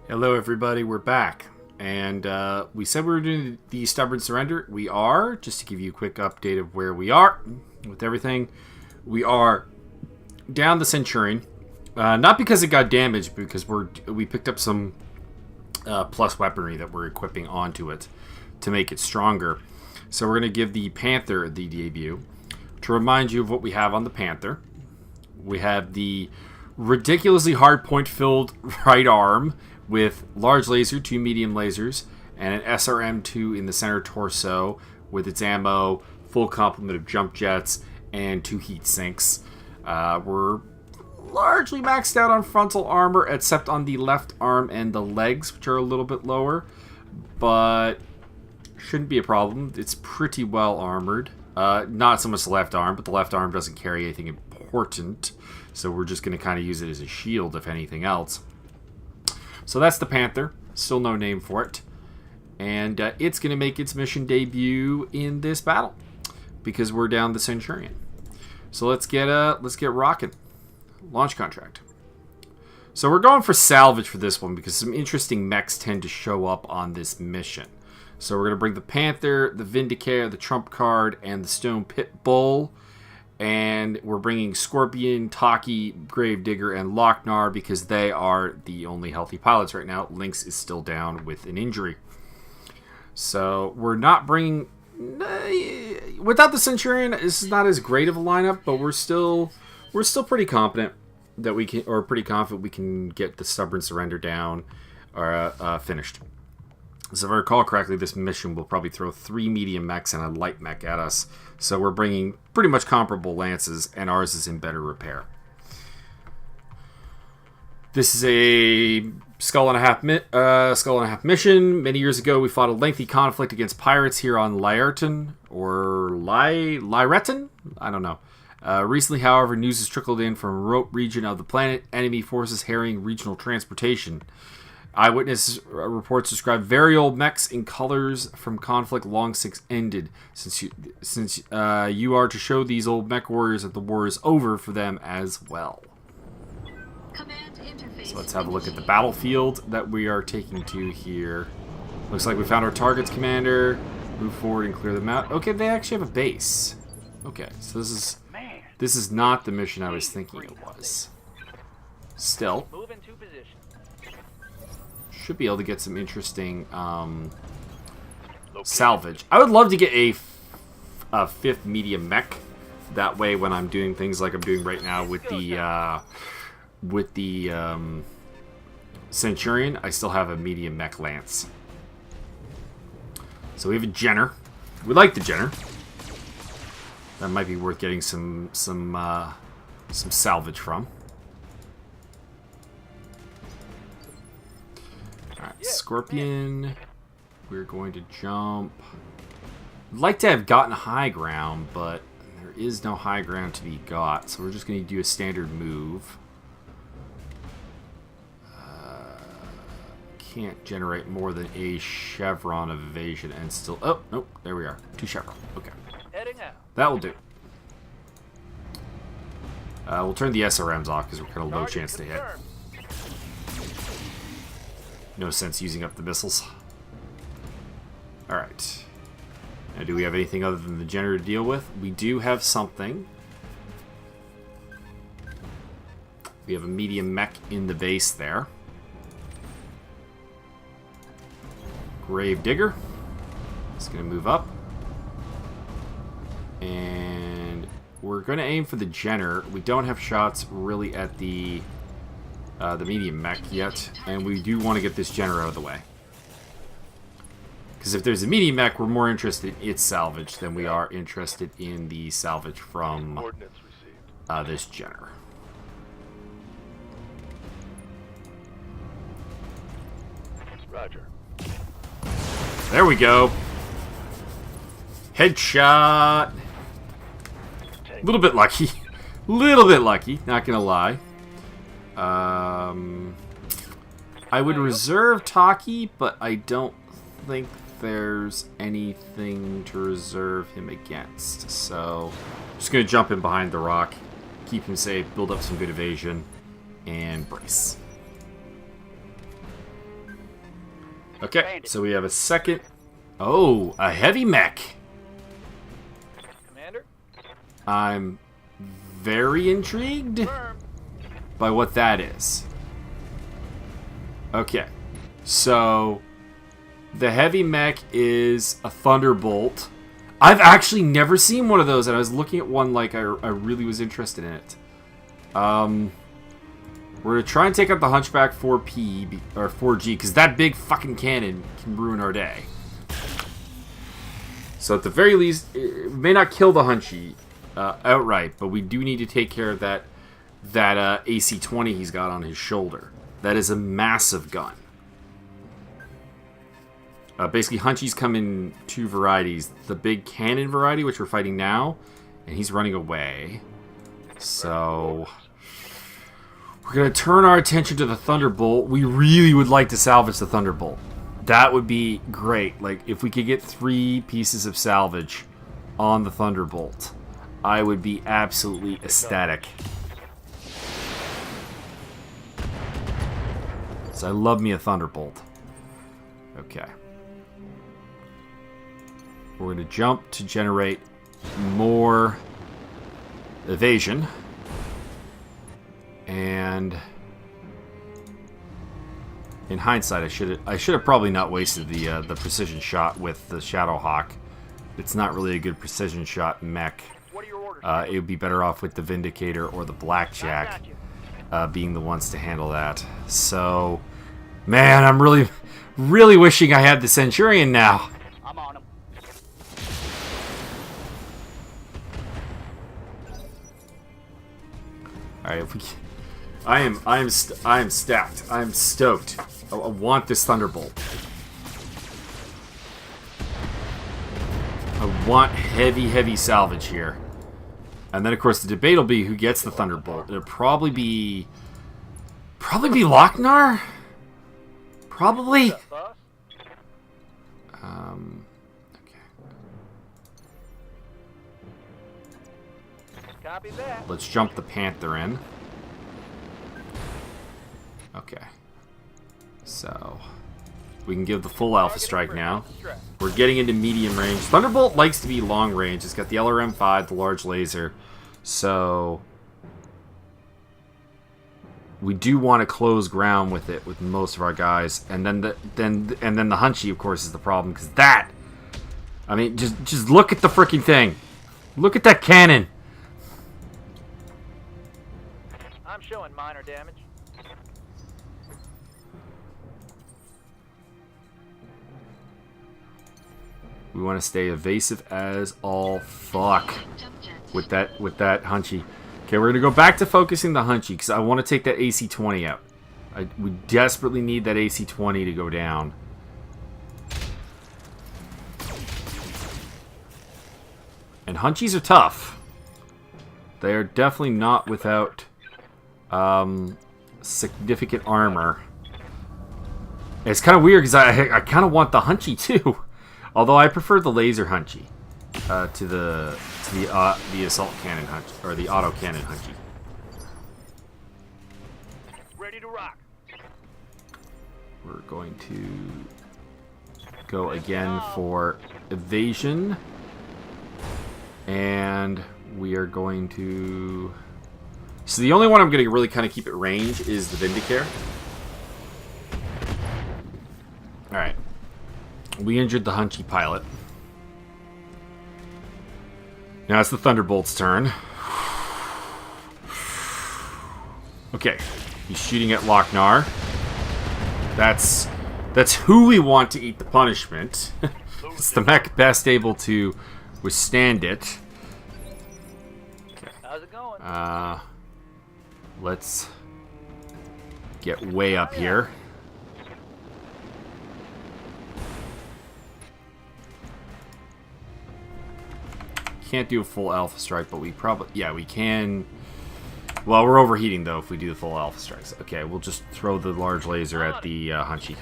Hello everybody, we're back. And we said we were doing the Stubborn Surrender. We are, just to give you a quick update of where we are with everything. We are down the Centurion. Not because it got damaged, but because we picked up some plus weaponry that we're equipping onto it to make it stronger. So we're going to give the Panther the debut. To remind you of what we have on the Panther, we have the ridiculously hard point-filled right arm with large laser, 2 medium lasers, and an SRM-2 in the center torso with its ammo, full complement of jump jets, and 2 heat sinks. We're largely maxed out on frontal armor, except on the left arm and the legs, which are a little bit lower, but shouldn't be a problem. It's pretty well armored. Not so much the left arm, but the left arm doesn't carry anything important, so we're just going to kind of use it as a shield, if anything else. So that's the Panther. Still no name for it. And it's going to make its mission debut in this battle, because we're down the Centurion. So let's get rocking. Launch contract. So we're going for salvage for this one, because some interesting mechs tend to show up on this mission. So we're going to bring the Panther, the Vindicator, the Trump Card, and the Stone Pit Bull. And we're bringing Scorpion, Taki, Gravedigger, and Lochnar because they are the only healthy pilots right now. Lynx is still down with an injury. So we're not bringing... Without the Centurion, this is not as great of a lineup, but we're still pretty confident that we can, or pretty confident we can get the Stubborn Surrender down or finished. So if I recall correctly, this mission will probably throw 3 medium mechs and a light mech at us. So we're bringing pretty much comparable lances, and ours is in better repair. This is a skull and a half mission. Many years ago, we fought a lengthy conflict against pirates here on Lyreton, or Lyreton? I don't know. Recently, however, news has trickled in from a remote region of the planet. Enemy forces harrying regional transportation. Eyewitness reports describe very old mechs in colors from conflict long since ended. Since you are to show these old mech warriors that the war is over for them as well. So let's have a look at the battlefield that we are taking to here. Looks like we found our targets, Commander. Move forward and clear them out. Okay, they actually have a base. Okay, so this is not the mission I was thinking it was. Still. Should be able to get some interesting salvage. I would love to get a 5th medium mech. That way, when I'm doing things like I'm doing right now with the Centurion, I still have a medium mech lance. So we have a Jenner. We like the Jenner. That might be worth getting some salvage from. Alright, Scorpion. We're going to jump. I'd like to have gotten high ground, but there is no high ground to be got, so we're just going to do a standard move. Can't generate more than a chevron of evasion and still... Oh, nope, there we are. 2 chevron. Okay. That will do. We'll turn the SRMs off because we're kind of low chance to hit. No sense using up the missiles. Alright. Now, do we have anything other than the Jenner to deal with? We do have something. We have a medium mech in the base there. Gravedigger. It's going to move up. And we're going to aim for the Jenner. We don't have shots really at the medium mech yet, and we do want to get this Jenner out of the way. Because if there's a medium mech, we're more interested in its salvage than we are interested in the salvage from this Jenner. Roger. There we go. Headshot. A little bit lucky. Little bit lucky, not gonna lie. I would reserve Taki, but I don't think there's anything to reserve him against. So, I'm just going to jump in behind the rock, keep him safe, build up some good evasion, and brace. Okay, so we have a second... Oh, a heavy mech. Commander? I'm very intrigued by what that is. Okay, so the heavy mech is a Thunderbolt. I've actually never seen one of those, and I was looking at one like I really was interested in it. We're going to try and take out the Hunchback 4P, or 4G, because that big fucking cannon can ruin our day. So at the very least, it may not kill the Hunchy outright, but we do need to take care of that AC-20 he's got on his shoulder. That is a massive gun. Basically, Hunchies come in two varieties. The big cannon variety, which we're fighting now, and he's running away. So... we're going to turn our attention to the Thunderbolt. We really would like to salvage the Thunderbolt. That would be great. Like, if we could get 3 pieces of salvage on the Thunderbolt, I would be absolutely ecstatic. So I love me a Thunderbolt. Okay. We're going to jump to generate more evasion. And in hindsight, I should have probably not wasted the precision shot with the Shadowhawk. It's not really a good precision shot mech. What are your orders? It would be better off with the Vindicator or the Blackjack being the ones to handle that. So, man, I'm really wishing I had the Centurion now. I'm on him. All right, if we. I am stacked. I am stoked. I want this Thunderbolt. I want heavy salvage here. And then, of course, the debate will be who gets the Thunderbolt. It'll probably be Lochnar? Probably. What's up, boss? Okay. Copy that. Let's jump the Panther in. Okay. So, we can give the full Alpha Strike now. We're getting into medium range. Thunderbolt likes to be long range. It's got the LRM-5, the large laser. So, we do want to close ground with it with most of our guys. And then the Hunchy, of course, is the problem, because that, I mean, just look at the freaking thing. Look at that cannon. I'm showing minor damage. We want to stay evasive as all fuck with that Hunchy. Okay, we're going to go back to focusing the Hunchy because I want to take that AC-20 out. We desperately need that AC-20 to go down. And Hunchies are tough. They are definitely not without significant armor. It's kind of weird because I kind of want the Hunchy too. Although I prefer the laser Hunchy to the assault cannon Hunchy, or the auto cannon Hunchy. Ready to rock. We're going to go again for evasion, and we are going to. So the only one I'm going to really kind of keep at range is the Vindicator. All right. We injured the Hunchy pilot. Now it's the Thunderbolt's turn. Okay, he's shooting at Lochnar. That's who we want to eat the punishment. It's the mech best able to withstand it. Okay. How's it going? Let's get way up here. Can't do a full Alpha Strike, but we probably... yeah, we can... well, we're overheating, though, if we do the full Alpha Strikes. Okay, we'll just throw the large laser at the Hunchy.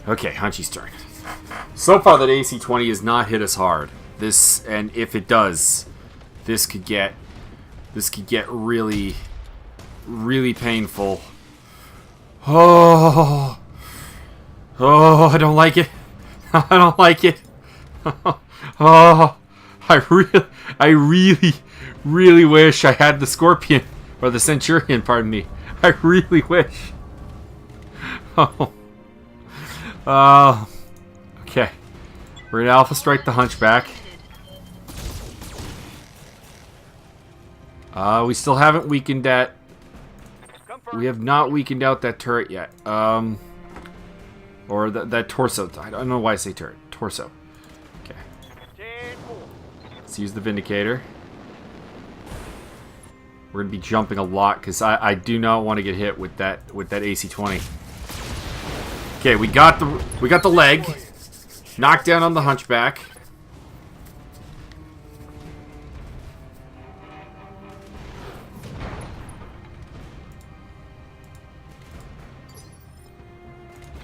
Okay, Hunchy's turn. So far, that AC-20 has not hit us hard. This, and if it does, this could get really, really painful Oh. Oh, I don't like it. I don't like it. Oh, I really wish I had the Scorpion or the Centurion. Pardon me. I really wish. Oh. Okay. We're gonna Alpha Strike the Hunchback. We still haven't weakened that. We have not weakened out that turret yet. Or that torso. I don't know why I say turret. Torso. Okay. Let's use the Vindicator. We're gonna be jumping a lot because I do not want to get hit with that AC-20. Okay, we got the leg. Knockdown on the Hunchback.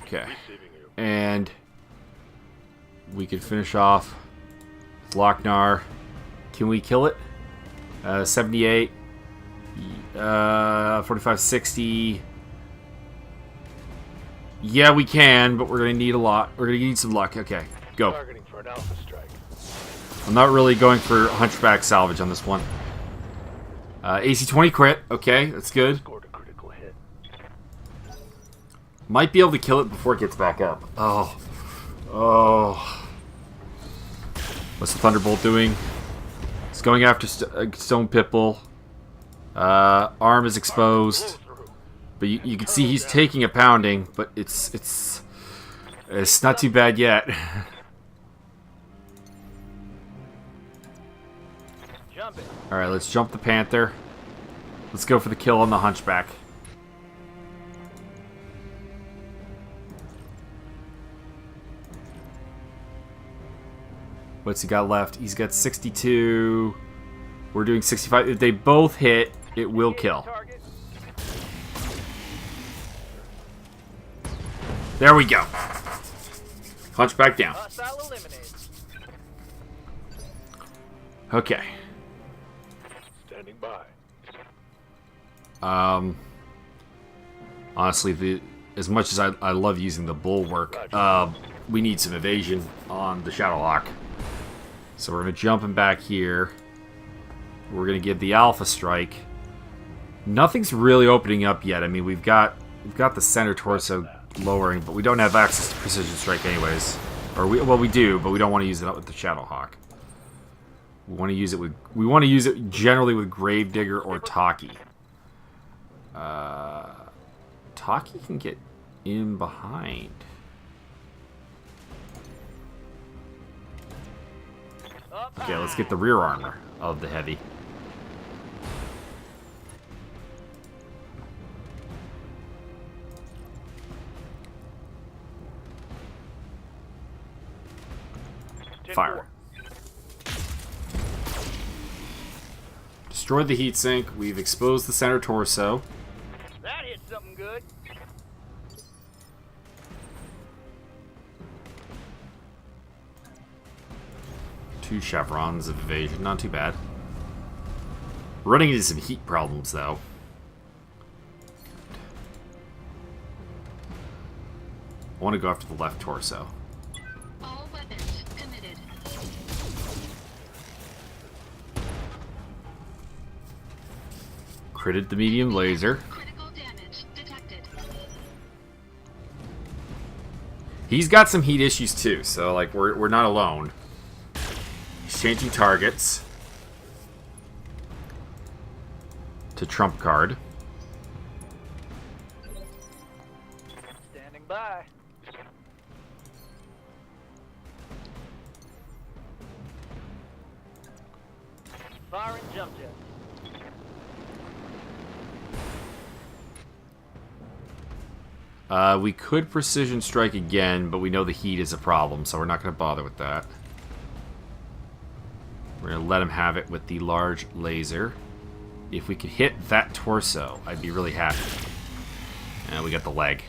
Okay. And we can finish off Lochnar. Can we kill it? 78. 45, 60. Yeah, we can, but we're gonna need a lot. We're gonna need some luck. Okay, go. Targeting for an alpha strike. I'm not really going for Hunchback salvage on this one. AC-20 crit. Okay, that's good. Scored a critical hit. Might be able to kill it before it gets back up. Oh. Oh. What's the Thunderbolt doing? It's going after Stone Pipple. Arm is exposed. But you can see he's taking a pounding, but it's not too bad yet. Alright, let's jump the Panther. Let's go for the kill on the Hunchback. What's he got left? He's got 62. We're doing 65. If they both hit, it will kill. There we go. Hunchback down. Okay. Standing by. Honestly, as much as I love using the Bulwark, we need some evasion on the Shadowhawk. So we're going to jump him back here. We're going to get the Alpha Strike. Nothing's really opening up yet. I mean, we've got the center torso lowering, but we don't have access to Precision Strike anyways. Or we do, but we don't want to use it with the Shadowhawk. We want to use it generally with Gravedigger or Taki. Taki can get in behind. Okay, let's get the rear armor of the heavy. Fire. Destroyed the heat sink. We've exposed the center torso. That hit something good. Two chevrons of evasion. Not too bad. Running into some heat problems, though. I want to go after the left torso. All weapons committed. Critted the medium laser. Critical damage detected. He's got some heat issues too, so like we're not alone. He's changing targets to trump card. Standing by. Firing jump jet. We could precision strike again, but we know the heat is a problem, so we're not going to bother with that. We're going to let him have it with the large laser. If we could hit that torso, I'd be really happy. And we got the leg.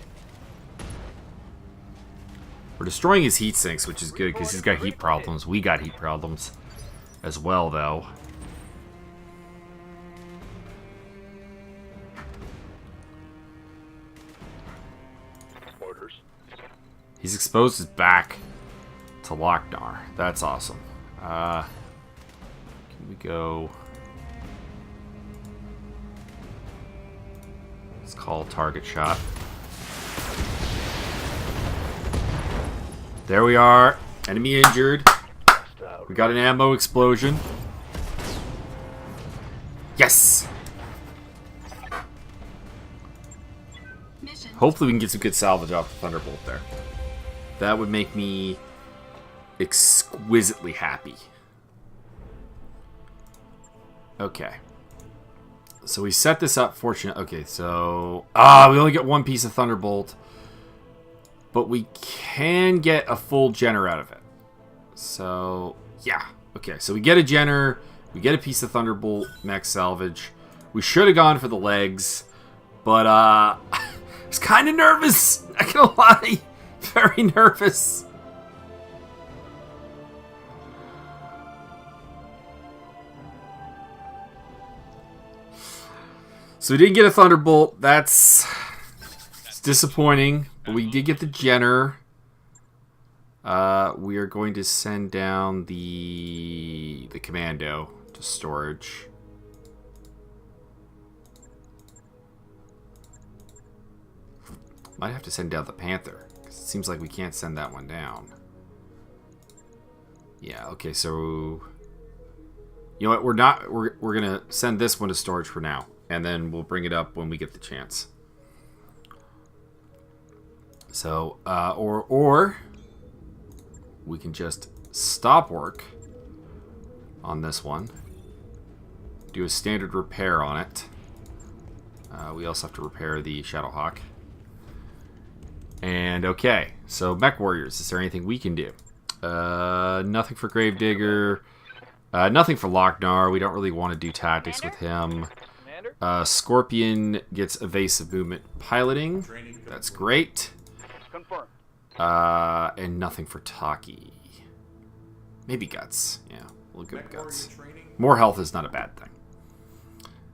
We're destroying his heat sinks, which is good, because he's got heat problems. We got heat problems as well, though. orders. He's exposed his back to Lochnar. That's awesome. Can we go... Let's call target shot. There we are. Enemy injured. We got an ammo explosion. Yes! Mission. Hopefully we can get some good salvage off the Thunderbolt there. That would make me exquisitely happy. Okay. So we set this up fortunate. Okay, so... we only get one piece of Thunderbolt. But we can get a full Jenner out of it. So, yeah. Okay, so we get a Jenner. We get a piece of Thunderbolt mech salvage. We should have gone for the legs. But, I was kind of nervous. Not gonna lie. Very nervous. So we didn't get a Thunderbolt. It's disappointing. But we did get the Jenner. We are going to send down the Commando to storage. Might have to send down the Panther. 'Cause it seems like we can't send that one down. Yeah, okay, so... You know what, we're gonna send this one to storage for now. And then we'll bring it up when we get the chance. So, or we can just stop work on this one. Do a standard repair on it. We also have to repair the Shadowhawk. And okay, so Mech Warriors, is there anything we can do? Nothing for Gravedigger. Nothing for Lochnar. We don't really want to do tactics with him. Scorpion gets evasive movement piloting. That's great. Confirmed. And nothing for Taki. Maybe Guts. Yeah, we'll go with Guts. More health is not a bad thing.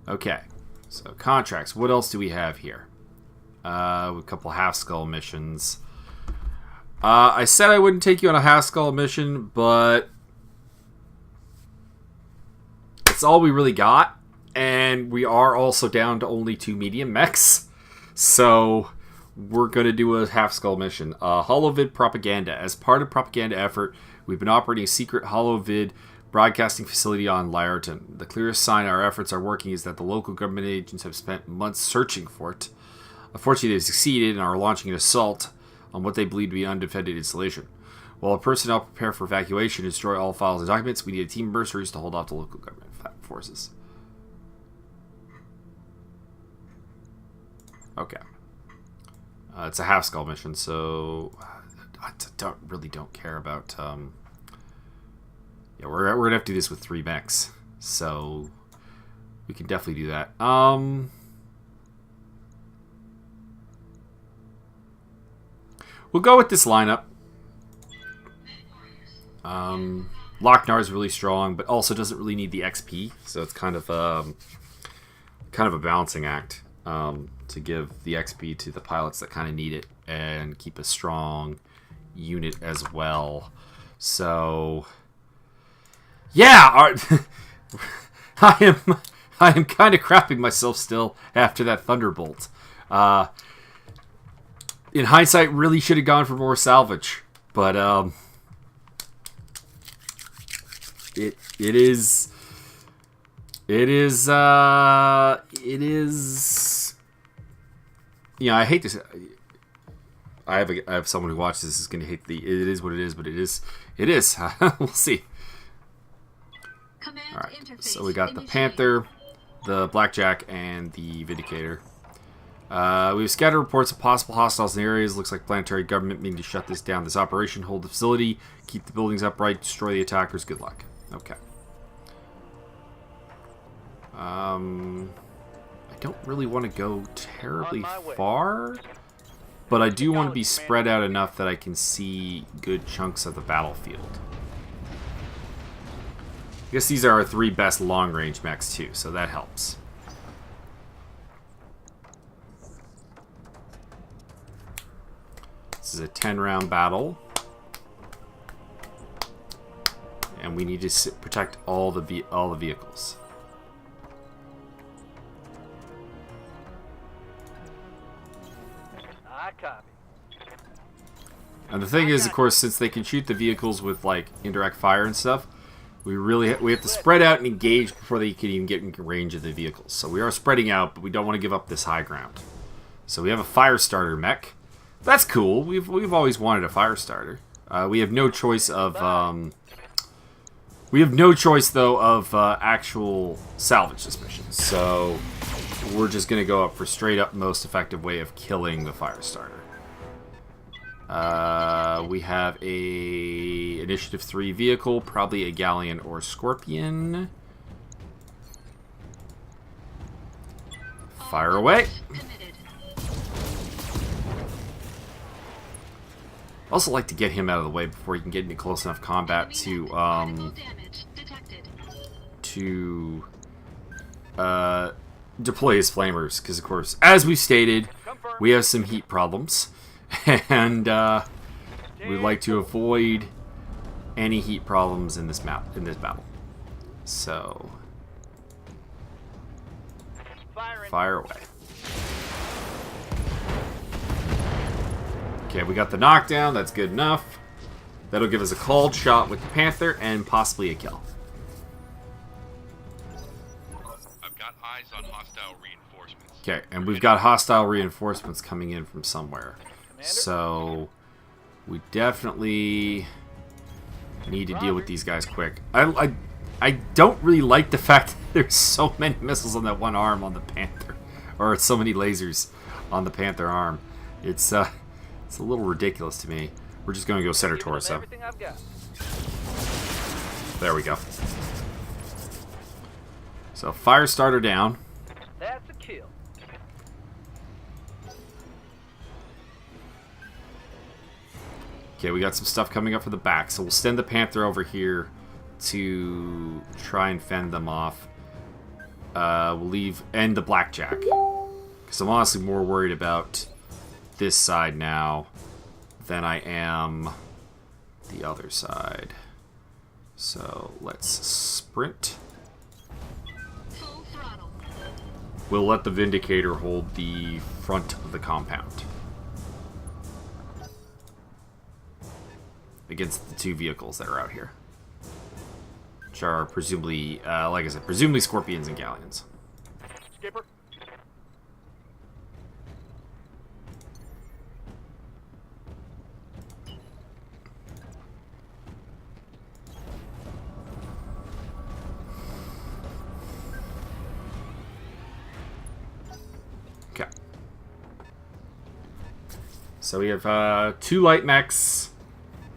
Okay, so contracts. What else do we have here? A couple half skull missions. I said I wouldn't take you on a half skull mission, but it's all we really got. And we are also down to only 2 medium mechs. So we're going to do a half skull mission. Holovid propaganda. As part of propaganda effort, we've been operating a secret Holovid broadcasting facility on Lyreton. The clearest sign our efforts are working is that the local government agents have spent months searching for it. Unfortunately, they've succeeded and are launching an assault on what they believe to be an undefended installation. While our personnel prepare for evacuation and destroy all files and documents, we need a team of mercenaries to hold off the local government forces. Okay. It's a half skull mission, so I don't care about. Yeah, we're gonna have to do this with 3 mechs, so we can definitely do that. We'll go with this lineup. Lochnar is really strong, but also doesn't really need the XP, so it's kind of a balancing act. To give the XP to the pilots that kind of need it and keep a strong unit as well. So, yeah, I am kind of crapping myself still after that Thunderbolt. In hindsight, really should have gone for more salvage, but it is. Yeah, I hate this. I have someone who watches this is going to hate the. It is what it is, but it is. We'll see. All right. So we got the Panther, the Blackjack, and the Vindicator. We've scattered reports of possible hostiles in the areas. Looks like planetary government meaning to shut this down. This operation, hold the facility, keep the buildings upright, destroy the attackers. Good luck. Okay. I don't really want to go terribly far, but I do want to be spread out enough that I can see good chunks of the battlefield. I guess these are our 3 best long-range mechs too, so that helps. This is a 10-round battle. And we need to protect all the vehicles. I copy. And the thing is, of course, since they can shoot the vehicles with like indirect fire and stuff, we have to spread out and engage before they can even get in range of the vehicles. So we are spreading out, but we don't want to give up this high ground. So we have a fire starter mech. That's cool. We've always wanted a fire starter. We have no choice of actual salvage missions. So we're just gonna go up for straight up most effective way of killing the fire starter. We have a Initiative 3 vehicle, probably a Galleon or Scorpion. Fire away. I also like to get him out of the way before he can get into close enough combat to deploy his flamers. Because, of course, as we stated, we have some heat problems. And we'd like to avoid any heat problems in this battle. So fire away. Okay, we got the knockdown. That's good enough. That'll give us a called shot with the Panther and possibly a kill. I've got eyes on hostile reinforcements. Okay, and we've got hostile reinforcements coming in from somewhere. So we definitely need to deal with these guys quick. I don't really like the fact that there's so many missiles on that one arm on the Panther, or so many lasers on the Panther arm. It's a little ridiculous to me. We're just going to go center torso. There we go. So fire starter down. That's a kill. Okay, we got some stuff coming up for the back, so we'll send the Panther over here to try and fend them off. We'll end the Blackjack, because I'm honestly more worried about this side now than I am the other side. So let's sprint. Full throttle. We'll let the Vindicator hold the front of the compound against the two vehicles that are out here, which are presumably, like I said, presumably Scorpions and Galleons. Skipper. Okay. So we have 2 light mechs,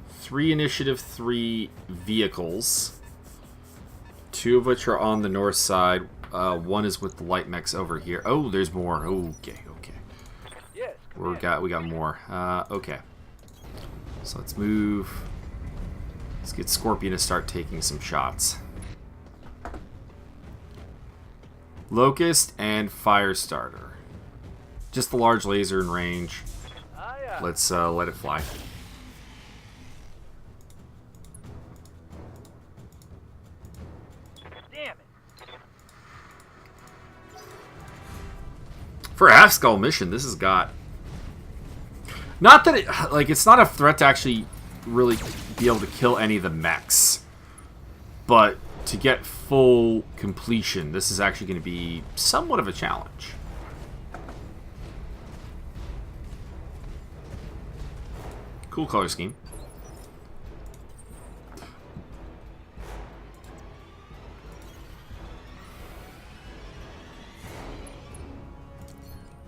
3 Initiative 3 vehicles, 2 of which are on the north side. 1 is with the light mechs over here. Oh, there's more. Okay. Yes. We got more. Okay. So let's move. Let's get Scorpion to start taking some shots. Locust and Firestarter. Just the large laser in range. Let's let it fly. Damn it. For a half skull mission, this has got... Not that it... Like, it's not a threat to actually really be able to kill any of the mechs. But to get full completion, this is actually going to be somewhat of a challenge. Cool color scheme.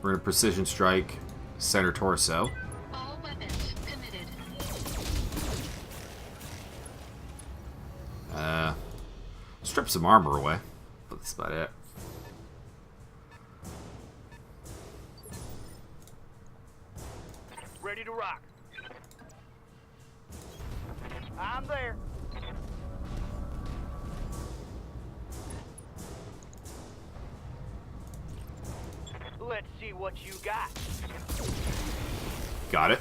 We're going to precision strike center torso. All weapons committed. Strip some armor away, but that's about it. Ready to rock. I'm there. Let's see what you got. Got it.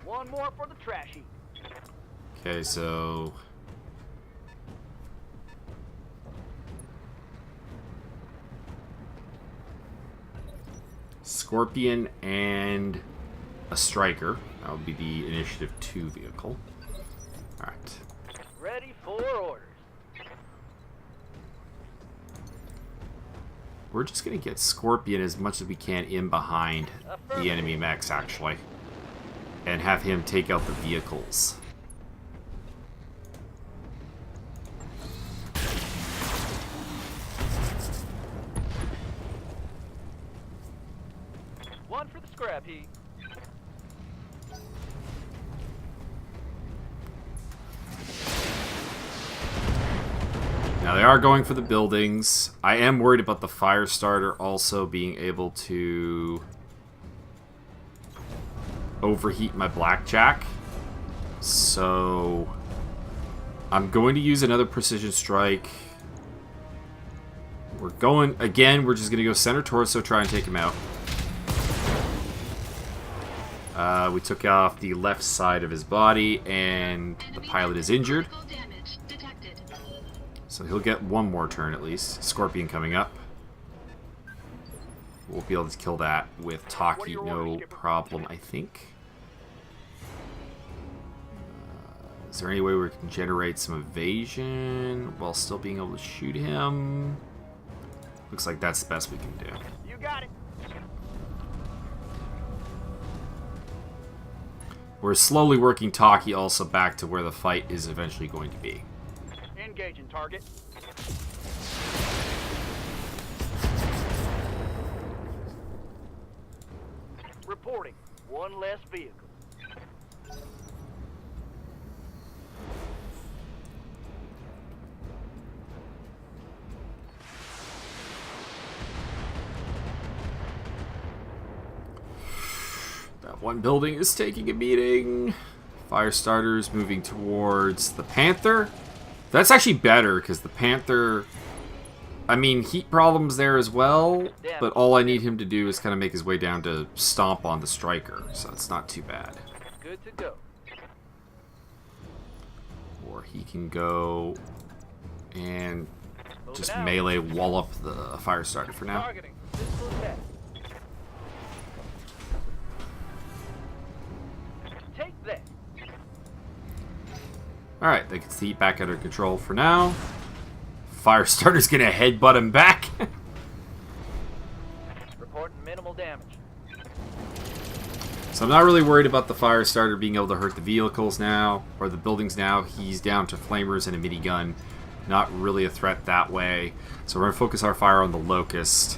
One more for the trash heap. Okay, so... Scorpion and a Striker. That would be the Initiative 2 vehicle. Alright. Ready for orders. We're just going to get Scorpion as much as we can in behind the enemy mechs, actually. And have him take out the vehicles. One for the scrap heap. Now they are going for the buildings. I am worried about the fire starter also being able to overheat my blackjack. So I'm going to use another precision strike. We're going again, we're just going to go center torso, try and take him out. We took off the left side of his body and the pilot is injured. So he'll get one more turn at least. Scorpion coming up. We'll be able to kill that with Taki, no problem, I think. Is there any way we can generate some evasion while still being able to shoot him? Looks like that's the best we can do. You got it. We're slowly working Taki also back to where the fight is eventually going to be. Engaging target. Reporting. One less vehicle. That one building is taking a beating. Fire starters moving towards the Panther. That's actually better, because the Panther... I mean, heat problems there as well, but all I need him to do is kind of make his way down to stomp on the Striker, so it's not too bad. Good to go. Or he can go and just Moving out. melee wall up the fire starter for now. Targeting. Physical attack. Take that. Alright, that gets the heat back under control for now. Fire starter's gonna headbutt him back. Reporting minimal damage. So I'm not really worried about the fire starter being able to hurt the vehicles now, or the buildings now. He's down to flamers and a minigun. Not really a threat that way. So we're gonna focus our fire on the Locust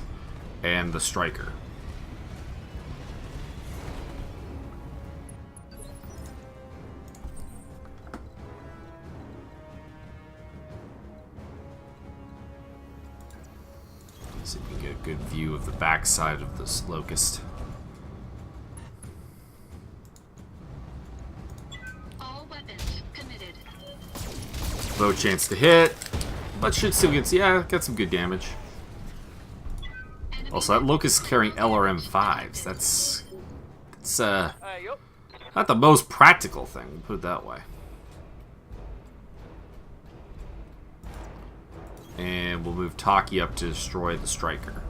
and the Striker. See if we can get a good view of the backside of this Locust. All weapons committed. Low chance to hit, but should still get, yeah, got some good damage. Also, that Locust is carrying LRM-5s. That's Yup. not the most practical thing, we'll put it that way. And we'll move Taki up to destroy the Striker.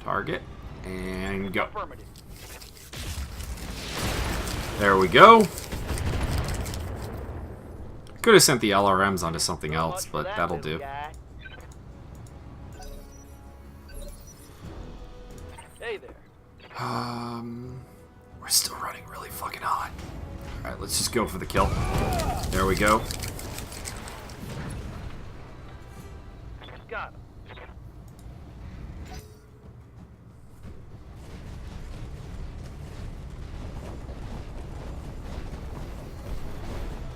Target, and go. Affirmative. There we go. Could have sent the LRMs onto something else, but that'll do. Hey there. We're still running really fucking hot. Alright, let's just go for the kill. There we go. Got him.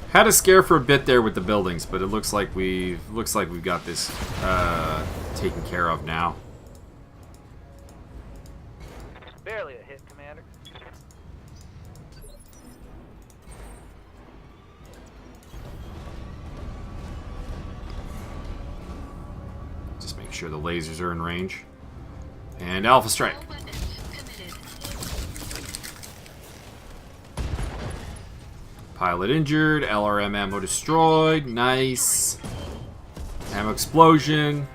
Had a scare for a bit there with the buildings, but it looks like we've got this taken care of now. Barely a hit, Commander. Just make sure the lasers are in range. And Alpha Strike. All weapons committed. Pilot injured. LRM ammo destroyed. Nice. Ammo explosion.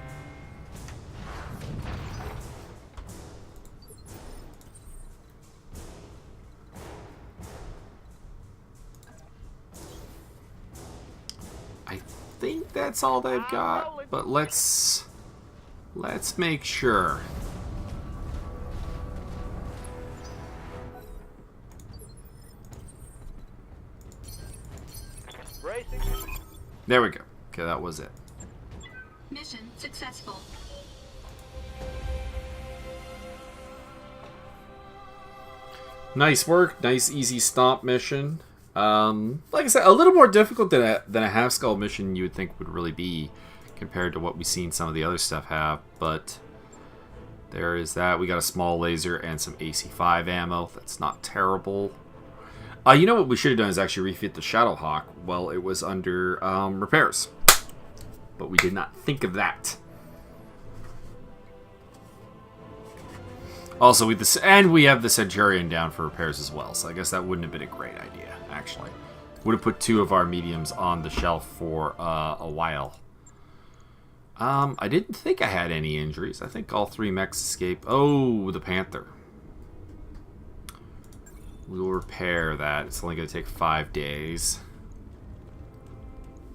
I think that's all they've got, but let's make sure. Bracing. There we go. Okay, that was it. Mission successful. Nice work. Nice, easy stomp mission. Like I said, a little more difficult than a half skull mission you would think would really be compared to what we've seen some of the other stuff have. But there is that. We got a small laser and some AC-5 ammo. That's not terrible. You know what we should have done is actually refit the Shadowhawk while it was under repairs. But we did not think of that. Also, we have the Centurion down for repairs as well, so I guess that wouldn't have been a great idea, actually. Would have put 2 of our mediums on the shelf for a while. I didn't think I had any injuries. I think all 3 mechs escaped. Oh, the Panther. We'll repair that. It's only going to take 5 days.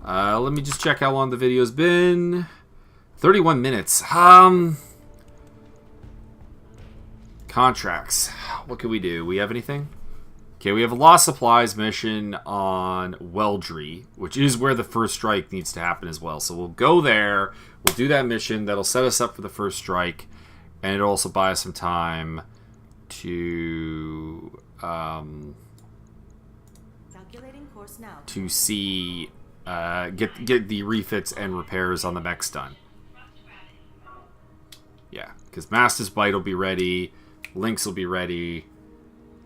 Let me just check how long the video's been. 31 minutes. Contracts. What can we do? We have anything? Okay, we have a lost supplies mission on Weldry, which is where the first strike needs to happen as well. So we'll go there. We'll do that mission. That'll set us up for the first strike. And it'll also buy us some time to calculating course now. To see get the refits and repairs on the mechs done. Yeah, because Master's Bite will be ready, Lynx will be ready.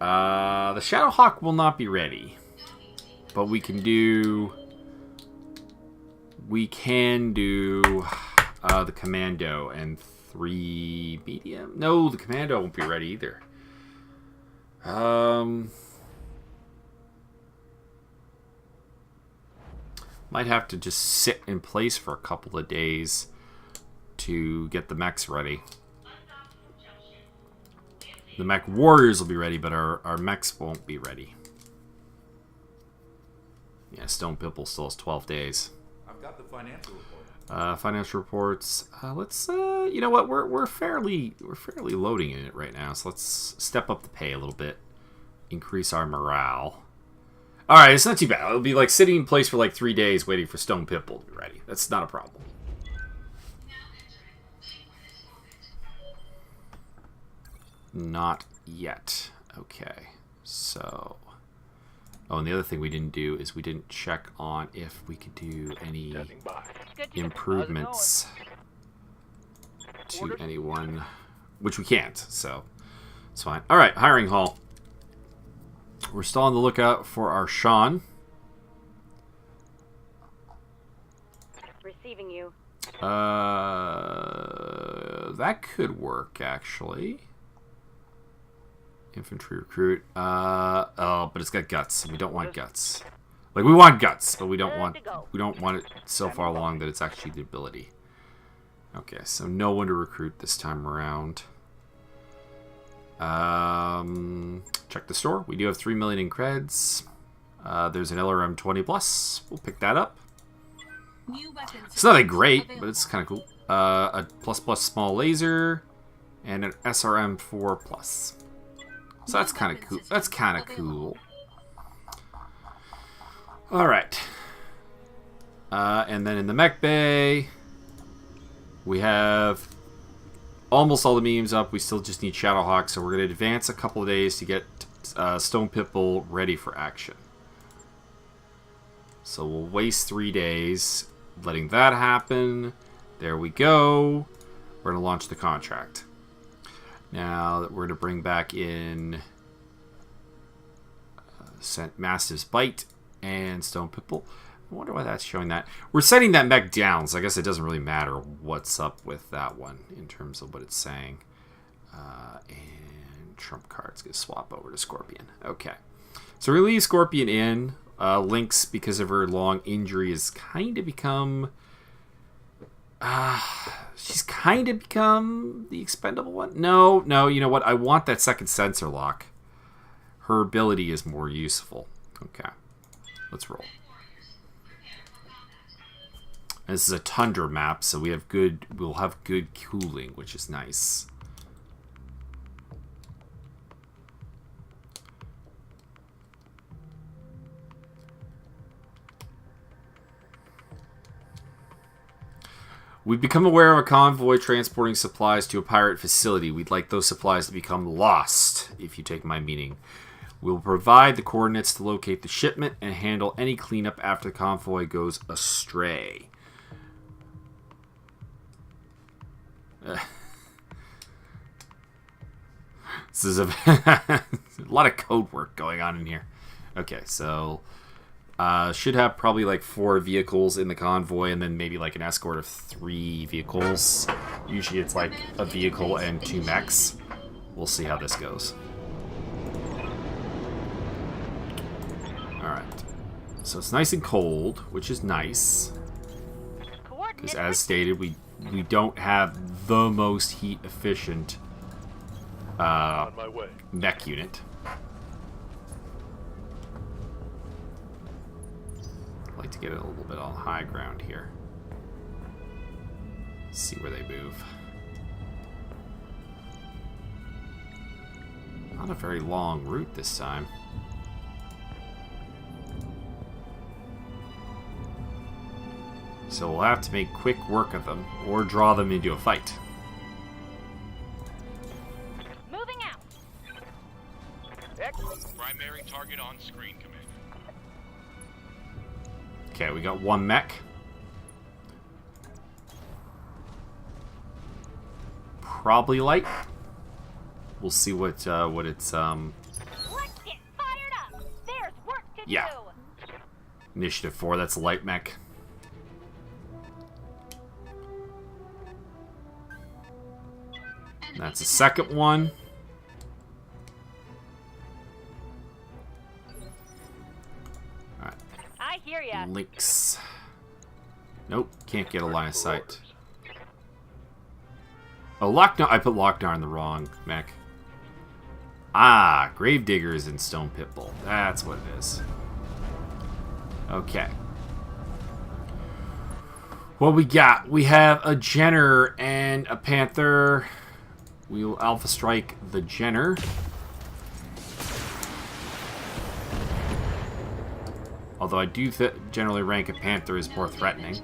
The Shadowhawk will not be ready, but we can do the Commando and 3 medium. No, the Commando won't be ready either. Might have to just sit in place for a couple of days to get the mechs ready. The mech warriors will be ready, but our mechs won't be ready. Yeah, Stone Pipple still has 12 days. I've got the financial report. Financial reports. Let's. You know what? We're fairly loading in it right now. So let's step up the pay a little bit, increase our morale. All right, it's not too bad. It'll be like sitting in place for like 3 days waiting for Stone Pipple to be ready. That's not a problem. Not yet. Okay, so... Oh, and the other thing we didn't do is we didn't check on if we could do any improvements to anyone, which we can't, so it's fine. All right, hiring hall. We're still on the lookout for our Sean. Receiving you. That could work, actually. Infantry recruit. Oh, but it's got guts. We don't want guts. Like, we want guts, but we don't want it so far along that it's actually the ability. Okay, so no one to recruit this time around. Check the store. We do have 3 million in creds. There's an LRM 20 plus. We'll pick that up. New weapons. It's nothing great, but it's kind of cool. A plus small laser and an SRM 4 plus. So that's kind of cool. That's kind of cool. All right. And then in the mech bay, we have almost all the memes up. We still just need Shadowhawk, so we're going to advance a couple of days to get Stone Pipple ready for action. So we'll waste 3 days letting that happen. There we go. We're going to launch the contract. Now that we're going to bring back in Mastiff's Bite and Stone Pipple. I wonder why that's showing that. We're setting that mech down, so I guess it doesn't really matter what's up with that one in terms of what it's saying. And trump card's going to swap over to Scorpion. Okay. So we leave Scorpion in. Lynx, because of her long injury, has kind of become... she's kind of become the expendable one. No, you know what? I want that second sensor lock. Her ability is more useful. Okay. Let's roll. This is a tundra map, so we'll have good cooling, which is nice. We've become aware of a convoy transporting supplies to a pirate facility. We'd like those supplies to become lost, if you take my meaning. We'll provide the coordinates to locate the shipment and handle any cleanup after the convoy goes astray. This is a lot of code work going on in here. Okay, so should have probably like 4 vehicles in the convoy and then maybe like an escort of 3 vehicles. Usually it's like a vehicle and 2 mechs. We'll see how this goes. Alright. So it's nice and cold, which is nice. Because as stated, we don't have the most heat efficient mech unit. I'd like to get it a little bit on high ground here. See where they move. Not a very long route this time. So we'll have to make quick work of them, or draw them into a fight. Moving out. Primary target on screen, Commander. Okay, we got 1 mech. Probably light. We'll see what it's Let's get fired up. There's work to do. Initiative 4, that's a light mech. That's the second one. Alright. I hear ya. Lynx. Nope, can't get a line of sight. Oh, Lockdown. I put Lockdown in the wrong mech. Ah, Gravedigger is in Stone Pitbull. That's what it is. Okay. What we got? We have a Jenner and a Panther. We will Alpha Strike the Jenner. Although I do generally rank a Panther as more threatening.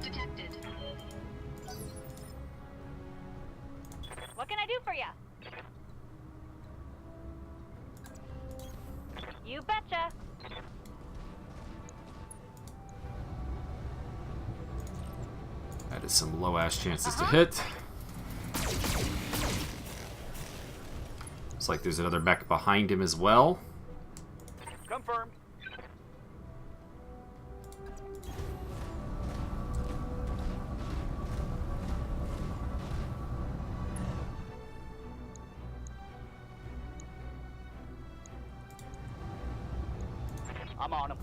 What can I do for ya? You betcha. That is some low-ass chances to hit. Looks like there's another mech behind him as well. Confirmed. I'm on him.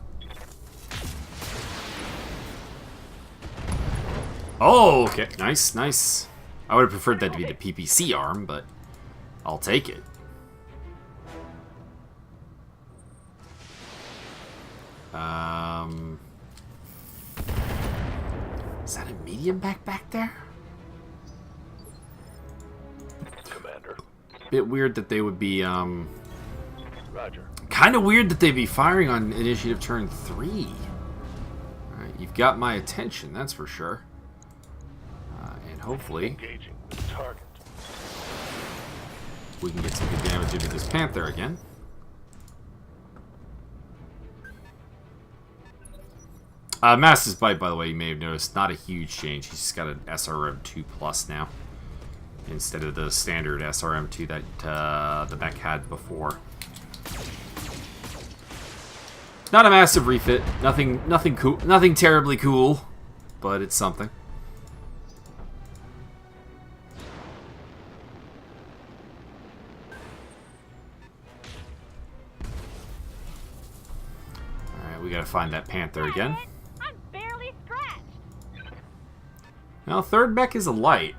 Oh, okay. Nice, nice. I would have preferred that to be the PPC arm, but I'll take it. Is that a medium back there? Commander. Bit weird that they would be, Roger. kind of weird that they'd be firing on initiative turn 3. Alright, you've got my attention, that's for sure. And hopefully Engaging with target. we can get some good damage into this Panther again. Master's Bite, by the way, you may have noticed, not a huge change. He's just got an SRM2 Plus now, instead of the standard SRM2 that the mech had before. Not a massive refit, nothing cool, nothing terribly cool, but it's something. gotta find that panther again. I'm barely scratched. Now, third mech is a light.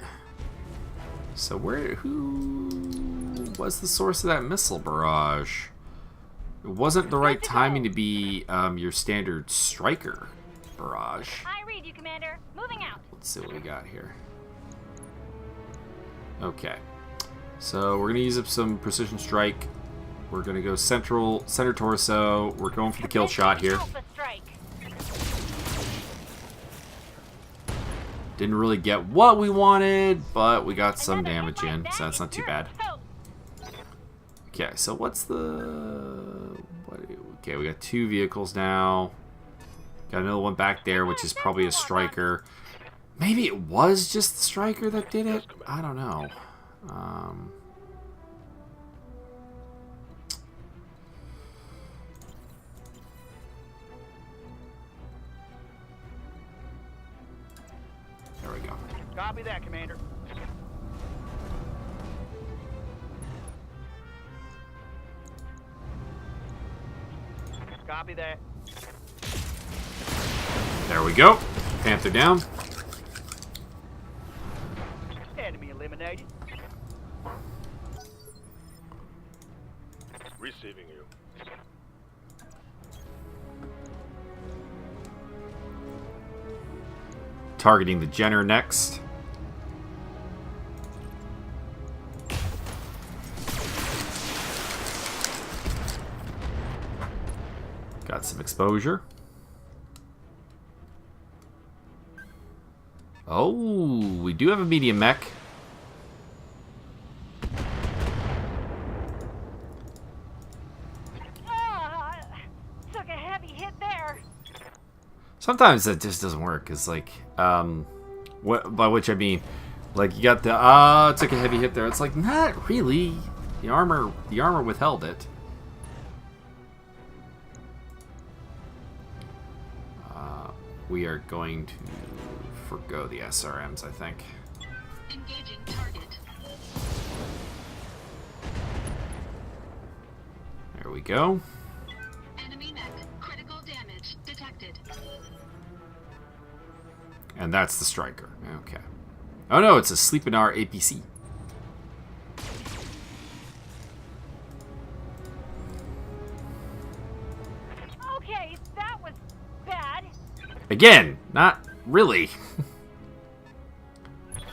So who was the source of that missile barrage? It wasn't the right timing to be your standard striker barrage. I read you, Commander. Moving out. Let's see what we got here. Okay. So we're gonna use up some precision strike. We're gonna go center torso. We're going for the kill shot here. Alpha strike. Didn't really get what we wanted, but we got some damage in, so that's not too bad. Okay, so what's the... Okay, we got 2 vehicles now. Got another one back there, which is probably a striker. Maybe it was just the striker that did it? I don't know. There we go. Copy that, Commander. Copy that. There we go. Panther down. Enemy eliminated. Receiving you. Targeting the Jenner next. Got some exposure. Oh, we do have a medium mech. Took a heavy hit there. Sometimes that just doesn't work. It's like, by which I mean, like you got the took a heavy hit there. It's like not really. The armor withheld it. We are going to forgo the SRMs, I think. Engaging target. There we go. Enemy mech. Critical damage detected. And that's the striker. Okay. Oh no, it's a Sleepinar APC. Okay, that was bad. Again, not really.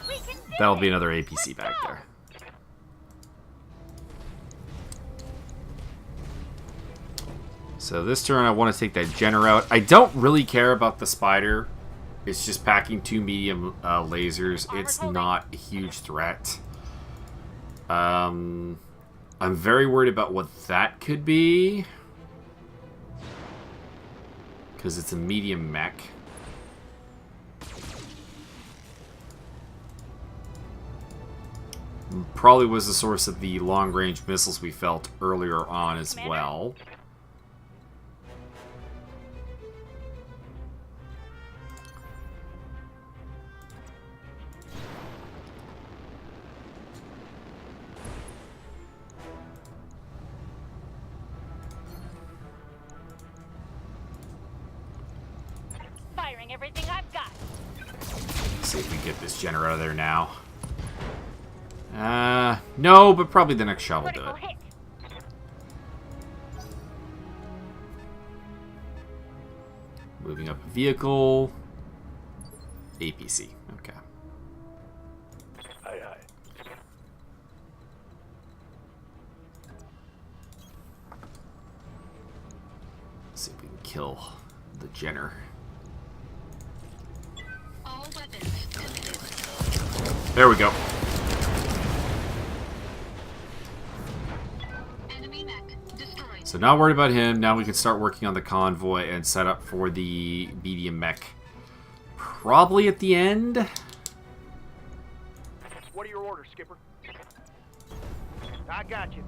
We can do That'll it. be another APC Let's back go. there. So this turn I want to take that Jenner out. I don't really care about the spider. It's just packing 2 medium lasers. It's not a huge threat. I'm very worried about what that could be. Because it's a medium mech. Probably was the source of the long-range missiles we felt earlier on as well. Firing everything I've got. Let's see if we can get this Jenner out of there now. No, but probably the next shot will do Critical it. hit. Moving up a vehicle. APC. Okay. Aye, aye. Let's see if we can kill the Jenner. All weapons committed. There we go. Enemy mech destroyed. So not worried about him. Now we can start working on the convoy and set up for the medium mech. Probably at the end. What are your orders, Skipper? I got you.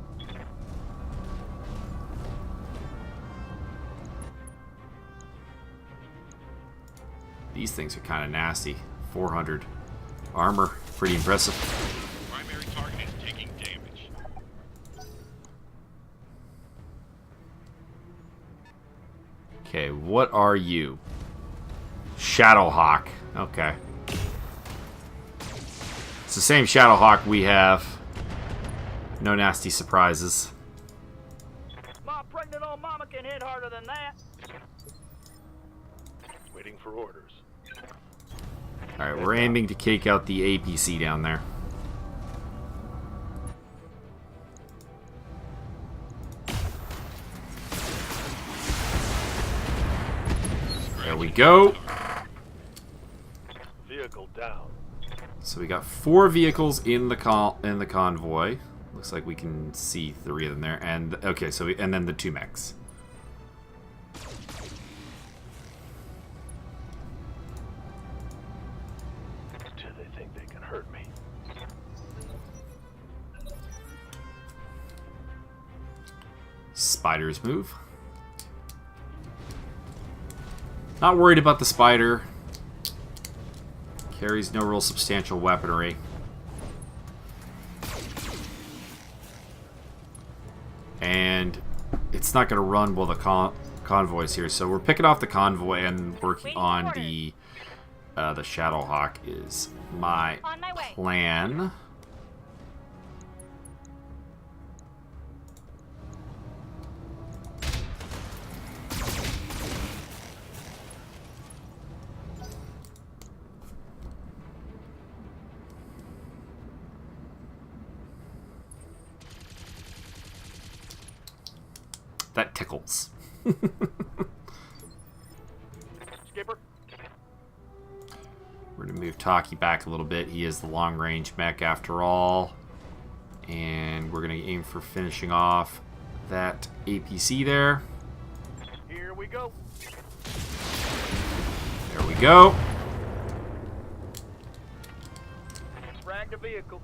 These things are kind of nasty. 400 armor. Pretty impressive. Primary target is taking damage. Okay, what are you? Shadowhawk. Okay. It's the same Shadowhawk we have. No nasty surprises. My pregnant old mama can hit harder than that. Waiting for orders. Alright, we're aiming to cake out the APC down there. There we go. Vehicle down. So we got 4 vehicles in the convoy. Looks like we can see 3 of them there. And okay, so and then the 2 mechs. Do they think they can hurt me? Spiders move. Not worried about the spider. Carries no real substantial weaponry. And it's not going to run while the convoy's here. So we're picking off the convoy and working on the Shadowhawk is my plan. That tickles. Skipper. We're going to move Taki back a little bit. He is the long-range mech after all. And we're going to aim for finishing off that APC there. Here we go. There we go. Frag the vehicle.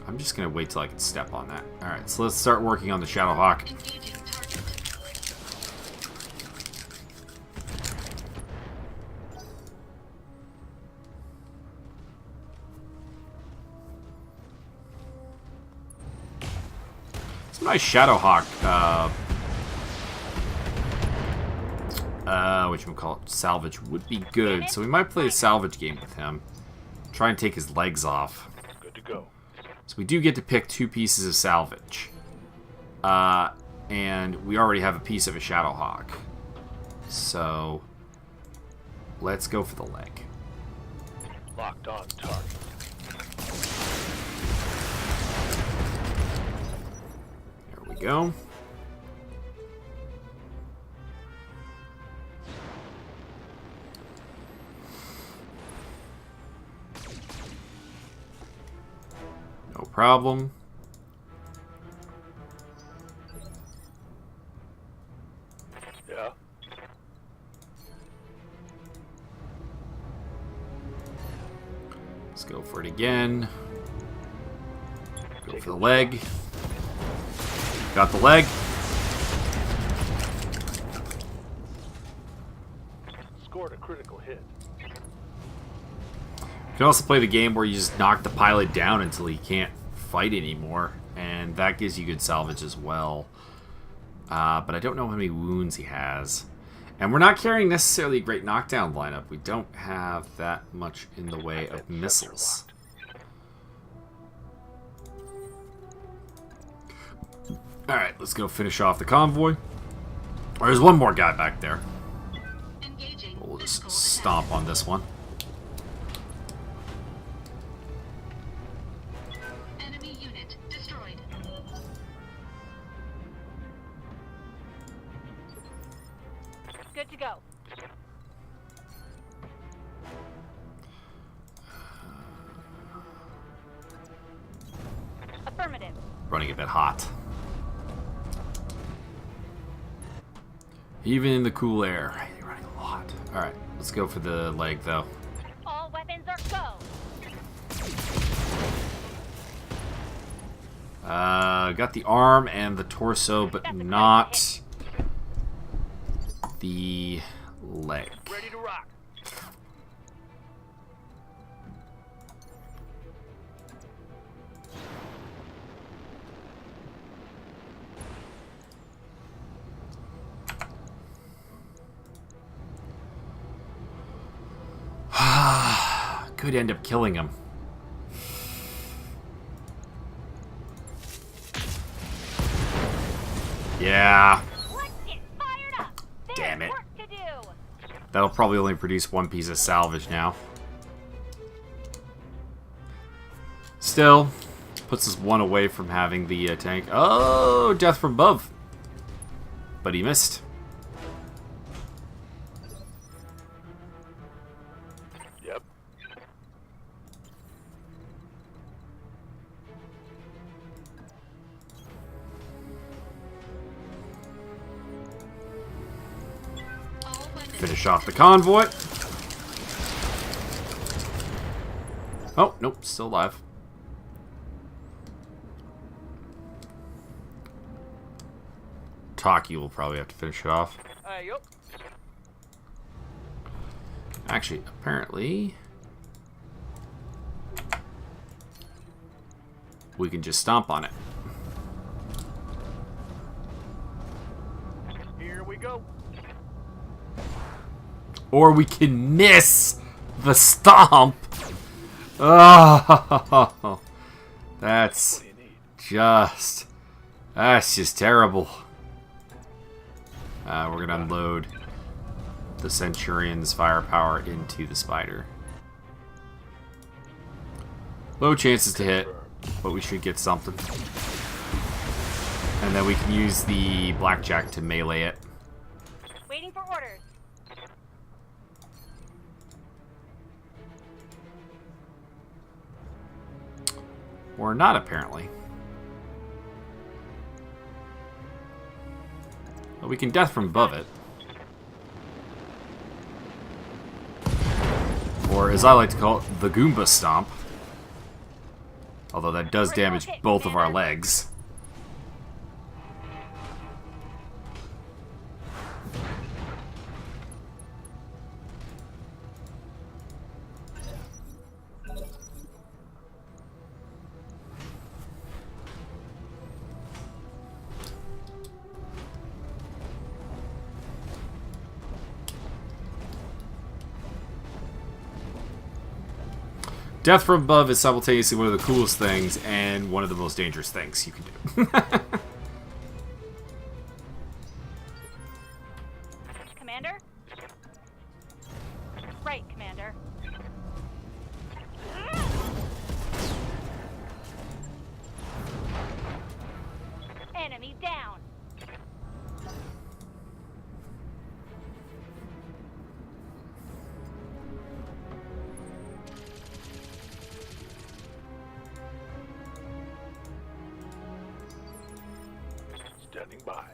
I'm just going to wait till I can step on that. Alright, so let's start working on the Shadowhawk. Engaging target. Some nice Shadowhawk, whatchamacallit, salvage would be good. So we might play a salvage game with him. Try and take his legs off. Good to go. So we do get to pick 2 pieces of salvage. And we already have a piece of a Shadowhawk. So let's go for the leg. Locked on target. There we go. No problem. Yeah. Let's go for it again. Go for the leg. Got the leg. Scored a critical hit. You can also play the game where you just knock the pilot down until he can't fight anymore, and that gives you good salvage as well. But I don't know how many wounds he has. And we're not carrying necessarily a great knockdown lineup. We don't have that much in the way of missiles. Alright, let's go finish off the convoy. There's one more guy back there. Engaging. We'll just physical stomp on this one. attack. Enemy unit destroyed. Good to go. Affirmative. Running a bit hot. Even in the cool air. You're running a lot. Alright, let's go for the leg though. All weapons are go. Got the arm and the torso, but not the leg. Ready to rock. Could end up killing him. Yeah. Let's get fired up. There's Damn it. work to do. That'll probably only produce one piece of salvage now. Still, puts us one away from having the tank. Oh, death from above. But he missed. Yep. All weapons. Finish off the convoy. Oh, nope, still alive. Taki will probably have to finish it off. Yup. Actually, apparently, we can just stomp on it. Here we go. Or we can miss the stomp. Oh, that's just terrible. We're gonna unload the Centurion's firepower into the spider. Low chances to hit, but we should get something. And then we can use the blackjack to melee it. Waiting for orders. Or not, apparently. Well, we can death from above it. Or, as I like to call it, the Goomba Stomp. Although that does damage both of our legs. Death from above is simultaneously one of the coolest things and one of the most dangerous things you can do. Commander? Right, Commander. Enemy down. Standing by.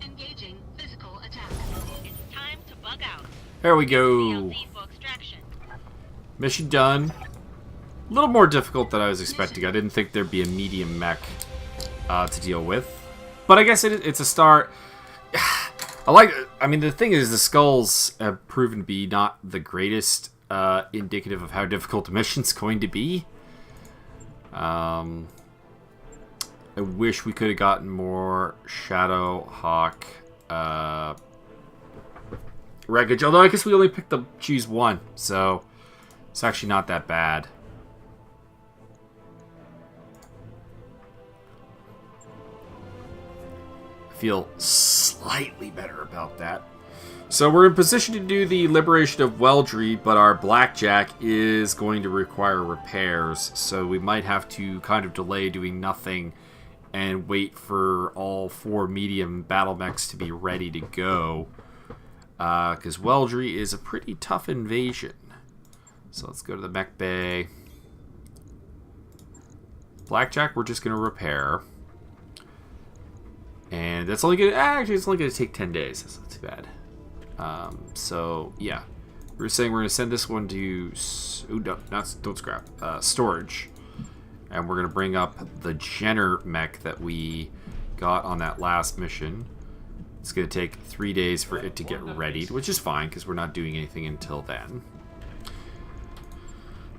Engaging physical attack. It's time to bug out. There we go. CLD for extraction. Mission done. A little more difficult than I was expecting. I didn't think there'd be a medium mech to deal with. But I guess it's a start. I mean, the thing is, the skulls have proven to be not the greatest indicative of how difficult the mission's going to be. I wish we could have gotten more Shadow Hawk wreckage. Although I guess we only picked up choose one, so it's actually not that bad. I feel slightly better about that. So we're in position to do the liberation of Weldry, but our blackjack is going to require repairs, so we might have to kind of delay doing nothing and wait for all 4 medium battle mechs to be ready to go, because Weldry is a pretty tough invasion. So let's go to the mech bay. Blackjack we're just going to repair. And that's only going to... Actually, it's only going to take 10 days. That's not too bad. So, yeah. We're saying we're going to send this one to... Ooh, no, don't scrap. Storage. And we're going to bring up the Giant Mech that we got on that last mission. It's going to take 3 days for it to get readied, which is fine because we're not doing anything until then.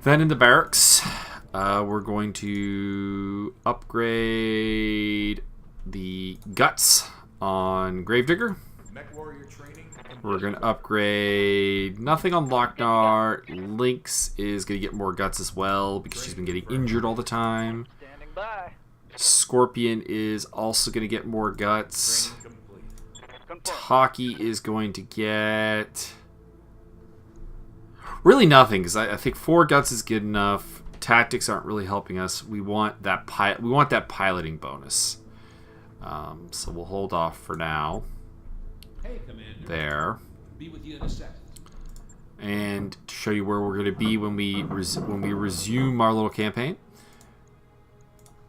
Then in the barracks, we're going to upgrade the guts on Gravedigger. Mech warrior training. We're going to upgrade nothing on Lochnar. Lynx is going to get more guts as well because she's been getting injured all the time. Standing by. Scorpion is also going to get more guts. Training complete. Confirm. Taki is going to get really nothing because I think 4 guts is good enough. Tactics aren't really helping us. We want that piloting bonus. So we'll hold off for now. Hey, Commander. There. Be with you in a second. And to show you where we're going to be when we resume our little campaign,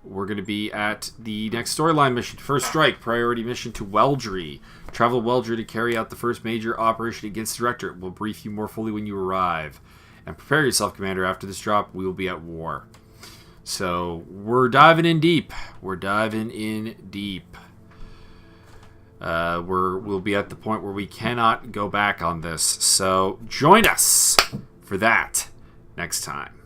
we're going to be at the next storyline mission. First Strike, priority mission to Weldry. Travel to Weldry to carry out the first major operation against the Director. We'll brief you more fully when you arrive. And prepare yourself, Commander. After this drop, we will be at war. So we're diving in deep. We'll be at the point where we cannot go back on this. So join us for that next time.